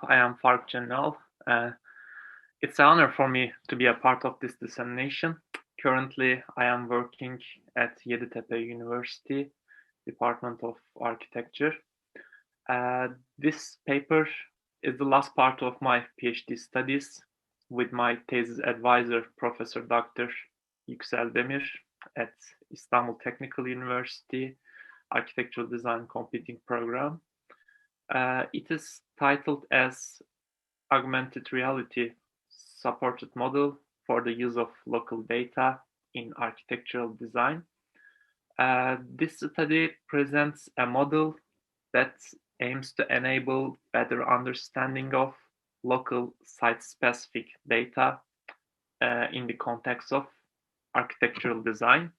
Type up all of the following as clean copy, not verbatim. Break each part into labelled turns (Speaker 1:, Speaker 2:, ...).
Speaker 1: I am Faruk Can Ünal. It's an honor for me to be a part of this dissemination. Currently, I am working at Yeditepe University, Department of Architecture. This paper is the last part of my PhD studies with my thesis advisor, Professor Dr. Yüksel Demir at Istanbul Technical University, Architectural Design Competing Program. It is titled as Augmented Reality Supported Model for the Use of Local Data in Architectural Design. This study presents a model that aims to enable better understanding of local site-specific data in the context of architectural design.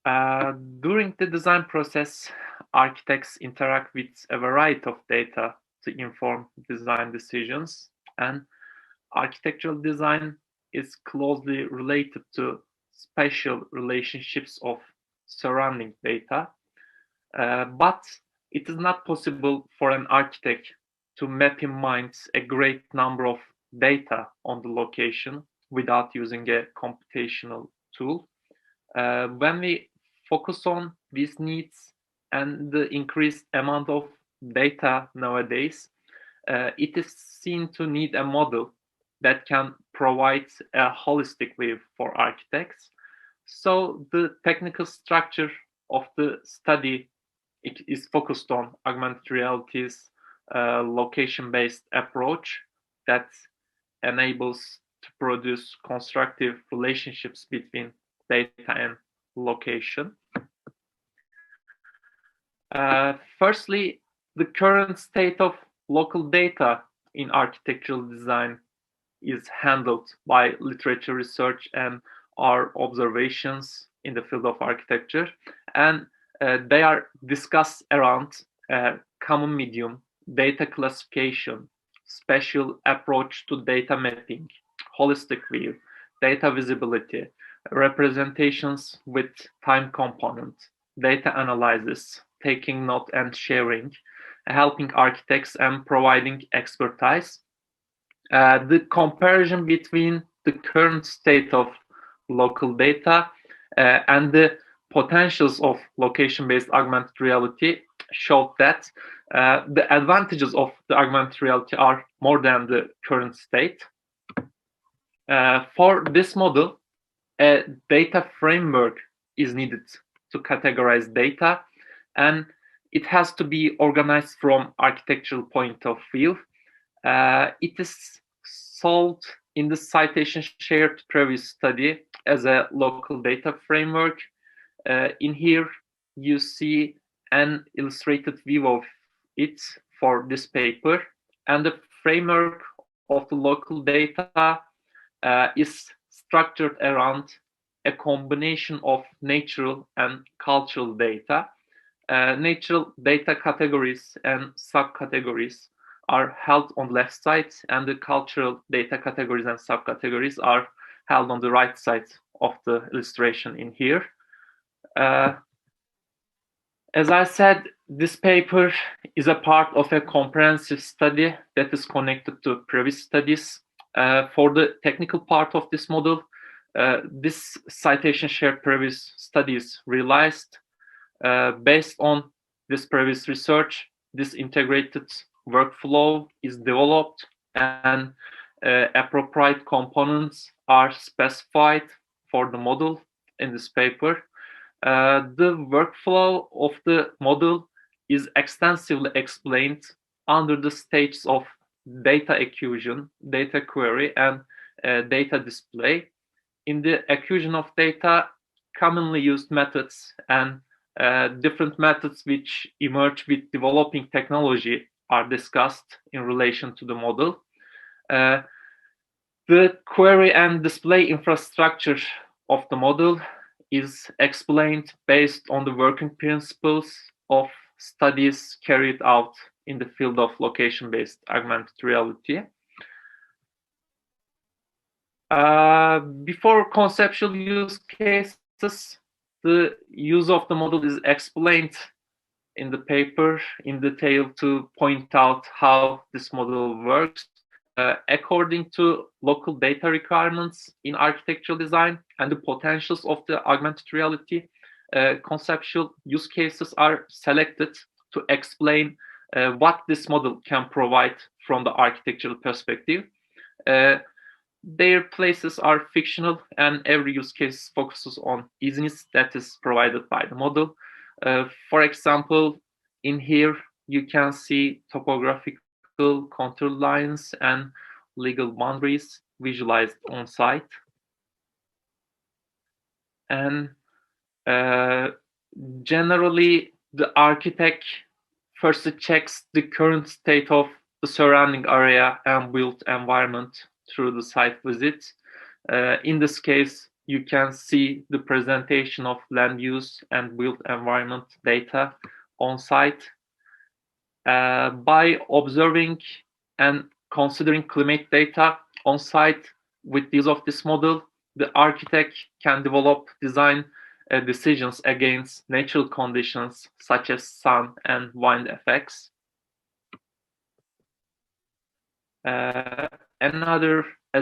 Speaker 1: During the design process, architects interact with a variety of data to inform design decisions, and architectural design is closely related to spatial relationships of surrounding data, but it is not possible for an architect to map in mind a great number of data on the location without using a computational tool. When we focus on these needs and the increased amount of data nowadays, it is seen to need a model that can provide a holistic view for architects. So the technical structure of the study is focused on augmented reality's location-based approach that enables to produce constructive relationships between data and location. Firstly, the current state of local data in architectural design is handled by literature research and our observations in the field of architecture, and they are discussed around common medium, data classification, spatial approach to data mapping, holistic view, data visibility, representations with time component, data analysis, taking note and sharing, helping architects and providing expertise. The comparison between the current state of local data and the potentials of location-based augmented reality showed that the advantages of the augmented reality are more than the current state. For this model, a data framework is needed to categorize data, and it has to be organized from architectural point of view. It is sold in the citation shared previous study as a local data framework. In here, you see an illustrated view of it for this paper, and the framework of the local data is structured around a combination of natural and cultural data. Natural data categories and subcategories are held on the left side, and the cultural data categories and subcategories are held on the right side of the illustration in here. As I said, this paper is a part of a comprehensive study that is connected to previous studies. For the technical part of this model, this citation shared previous studies realized. Based on this previous research, this integrated workflow is developed, and appropriate components are specified for the model in this paper. The workflow of the model is extensively explained under the stages of data acquisition, data query, and data display. In the acquisition of data, commonly used methods and different methods which emerge with developing technology are discussed in relation to the model. The query and display infrastructure of the model is explained based on the working principles of studies carried out in the field of location-based augmented reality. Before conceptual use cases, the use of the model is explained in the paper in detail to point out how this model works. According to local data requirements in architectural design and the potentials of the augmented reality, conceptual use cases are selected to explain what this model can provide from the architectural perspective. Their places are fictional, and every use case focuses on easiness that is provided by the model. For example, in here, you can see topographical contour lines and legal boundaries visualized on site. And generally, the architect first checks the current state of the surrounding area and built environment through the site visit. In this case, you can see the presentation of land use and built environment data on site. By observing and considering climate data on site with use of this model, the architect can develop design decisions against natural conditions such as sun and wind effects. As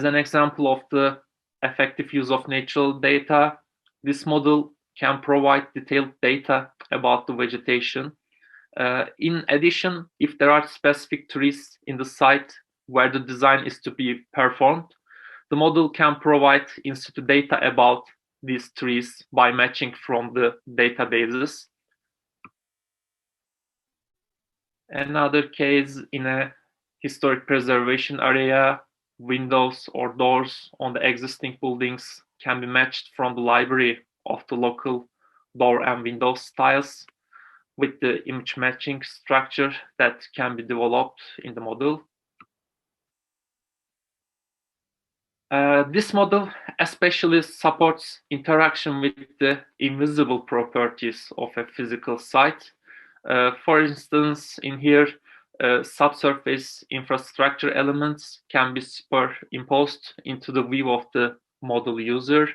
Speaker 1: an example of the effective use of natural data, this model can provide detailed data about the vegetation. In addition, if there are specific trees in the site where the design is to be performed, the model can provide in situ data about these trees by matching from the databases. Another case, in a historic preservation area, windows or doors on the existing buildings can be matched from the library of the local door and window styles with the image matching structure that can be developed in the model. This model especially supports interaction with the invisible properties of a physical site. For instance, in here, subsurface infrastructure elements can be superimposed into the view of the model user.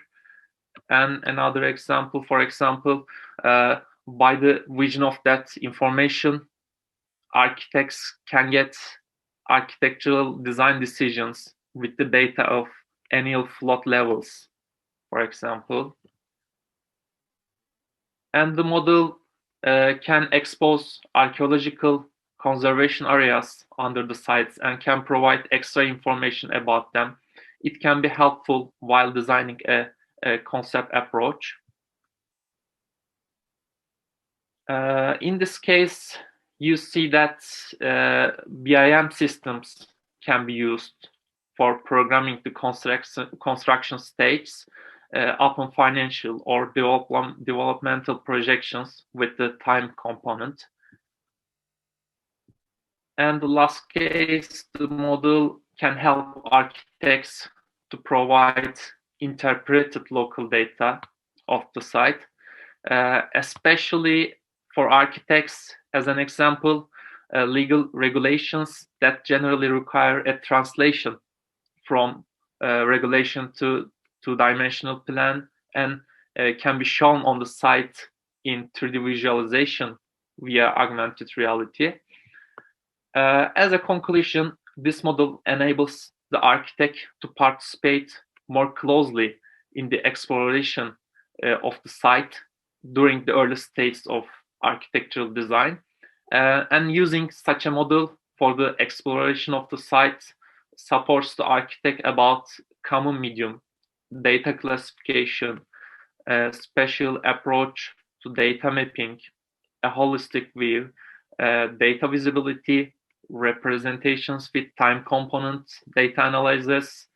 Speaker 1: And another example, for example, by the vision of that information, architects can get architectural design decisions with the data of annual flood levels, for example. And the model can expose archaeological conservation areas under the sites and can provide extra information about them. It can be helpful while designing a concept approach. In this case, you see that BIM systems can be used for programming the construction stages upon financial or developmental projections with the time component. And the last case, the model can help architects to provide interpreted local data of the site, especially for architects. As an example, legal regulations that generally require a translation from regulation to two-dimensional plan and can be shown on the site in 3D visualization via augmented reality. As a conclusion, this model enables the architect to participate more closely in the exploration of the site during the early stages of architectural design. And using such a model for the exploration of the site supports the architect about common medium, data classification, spatial approach to data mapping, a holistic view, data visibility, representations with time components, data analysis,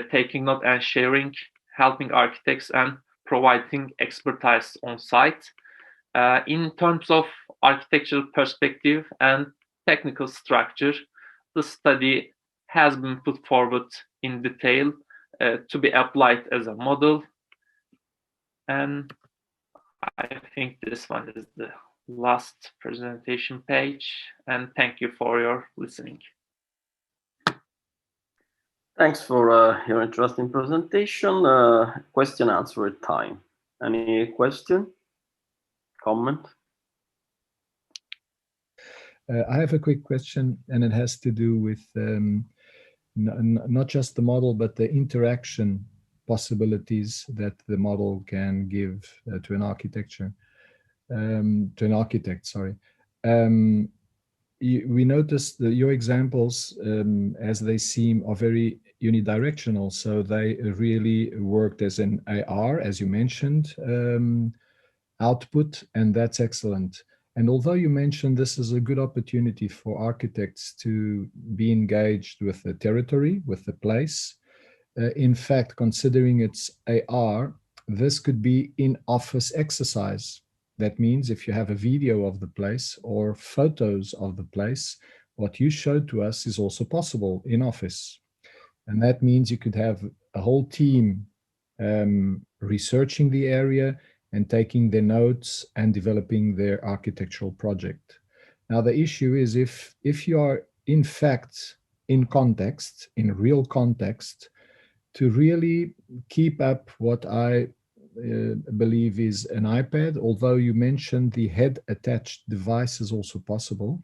Speaker 1: taking note and sharing, helping architects and providing expertise on site. In terms of architectural perspective and technical structure, the study has been put forward in detail to be applied as a model. And I think this one is the last presentation page. And thank you for your listening.
Speaker 2: Thanks for your interesting presentation. Question answer time. Any question? Comment?
Speaker 3: I have a quick question, and it has to do with not just the model, but the interaction possibilities that the model can give to an architecture, to an architect, sorry. We noticed that your examples, as they seem, are very unidirectional. So they really worked as an AR, as you mentioned, output, and that's excellent. And although you mentioned this is a good opportunity for architects to be engaged with the territory, with the place, in fact, considering it's AR, this could be in-office exercise. That means if you have a video of the place or photos of the place, what you showed to us is also possible in office. And that means you could have a whole team researching the area and taking their notes and developing their architectural project. Now, the issue is if you are in fact in context, in real context, to really keep up what I believe is an iPad, although you mentioned the head attached device is also possible.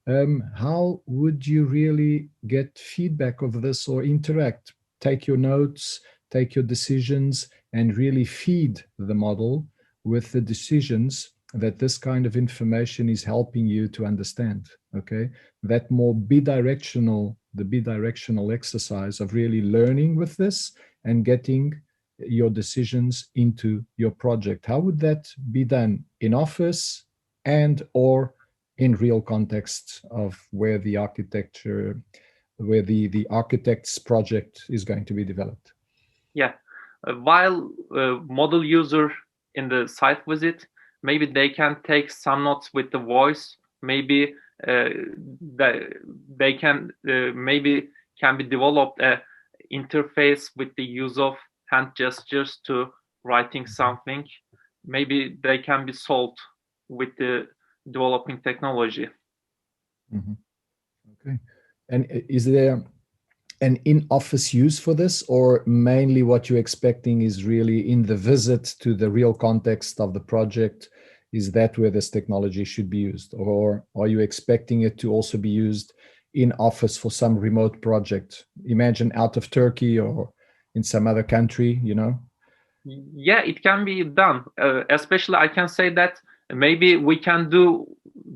Speaker 3: How would you really get feedback of this or interact? Take your notes, take your decisions, and really feed the model with the decisions that this kind of information is helping you to understand. Okay, that more bidirectional, the bidirectional exercise of really learning with this and getting your decisions into your project. How would that be done in office and or in real context of where the architecture, where the architect's project is going to be developed?
Speaker 1: Yeah, while model user in the site visit, maybe they can take some notes with the voice. Maybe they can maybe can be developed a interface with the use of hand gestures to writing something. Maybe they can be solved with the developing technology.
Speaker 3: Mm-hmm. Okay. And is there an in-office use for this, or mainly what you're expecting is really in the visit to the real context of the project? Is that where this technology should be used? Or are you expecting it to also be used in office for some remote project? Imagine out of Turkey or in some other country, you know?
Speaker 1: Yeah, it can be done. Especially I can say that maybe we can do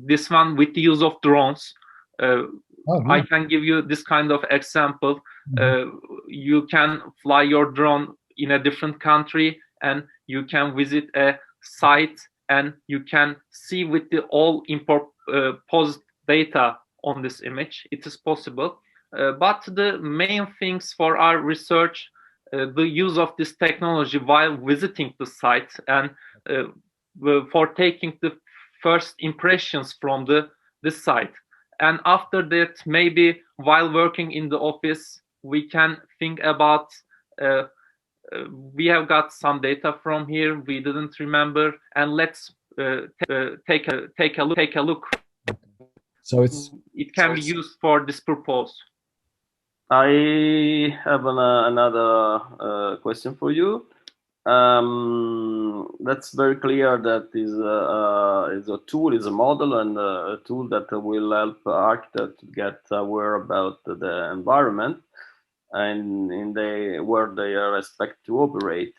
Speaker 1: this one with the use of drones. I can give you this kind of example. You can fly your drone in a different country and you can visit a site and you can see with the all imposed data on this image. It is possible. But the main things for our research, the use of this technology while visiting the site and for taking the first impressions from the site. And after that, maybe while working in the office, we can think about we have got some data from here we didn't remember, and let's take a look.
Speaker 3: So
Speaker 1: it can be used for this purpose.
Speaker 2: I have another question for you. That's very clear that is a tool, is a model, and a tool that will help architects get aware about the environment and where they are expected to operate.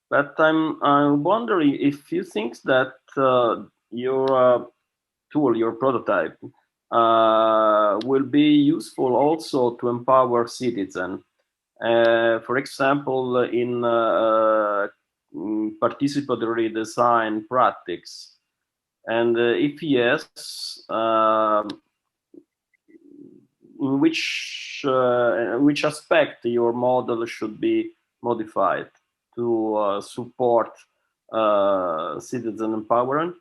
Speaker 2: But I'm wondering if you think that your tool, your prototype, will be useful also to empower citizens. For example, in participatory design practice, and if yes, in which aspect your model should be modified to support citizen empowerment?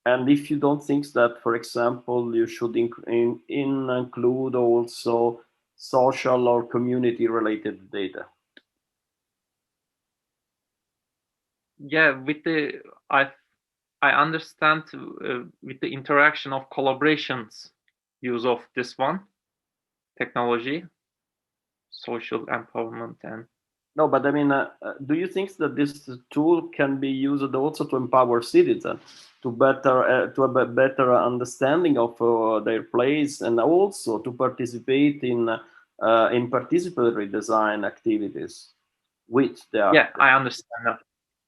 Speaker 2: And if you don't think that, for example, you should include also social or community related data.
Speaker 1: Yeah, with the I understand with the interaction of collaborations use of this one technology, social empowerment, and
Speaker 2: No, but I mean, do you think that this tool can be used also to empower citizens to to have a better understanding of their place, and also to participate in participatory design activities with the
Speaker 1: Yeah,
Speaker 2: architect?
Speaker 1: I understand that.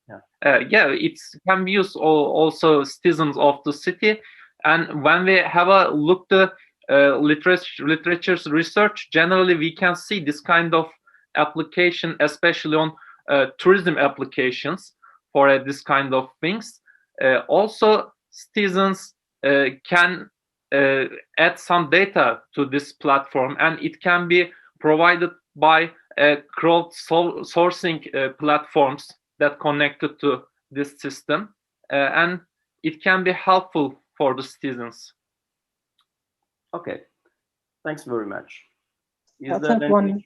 Speaker 2: Yeah.
Speaker 1: Yeah, it can be used also citizens of the city. And when we have a look to literature's research, generally we can see this kind of application, especially on tourism applications for this kind of things. Also, citizens can add some data to this platform, and it can be provided by crowdsourcing platforms that connected to this system, and it can be helpful for the citizens.
Speaker 2: Okay, thanks very much.
Speaker 4: Let's have one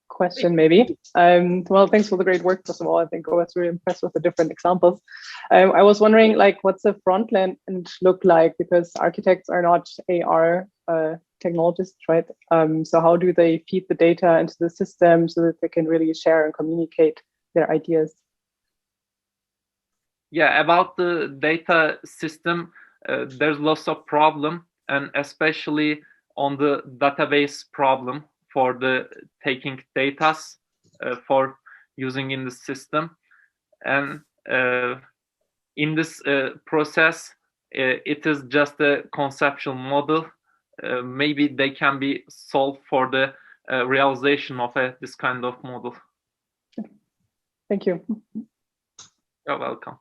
Speaker 4: question maybe. Well, thanks for the great work. First of all, I think I was really impressed with the different examples. I was wondering, like, what's the front end look like? Because architects are not AR technologists, right? So how do they feed the data into the system so that they can really share and communicate their ideas?
Speaker 1: Yeah, about the data system, there's lots of problem, and especially on the database problem for the taking data for using in the system. And in this process, it is just a conceptual model. Maybe they can be solved for the realization of this kind of model.
Speaker 4: Thank you.
Speaker 1: You're welcome.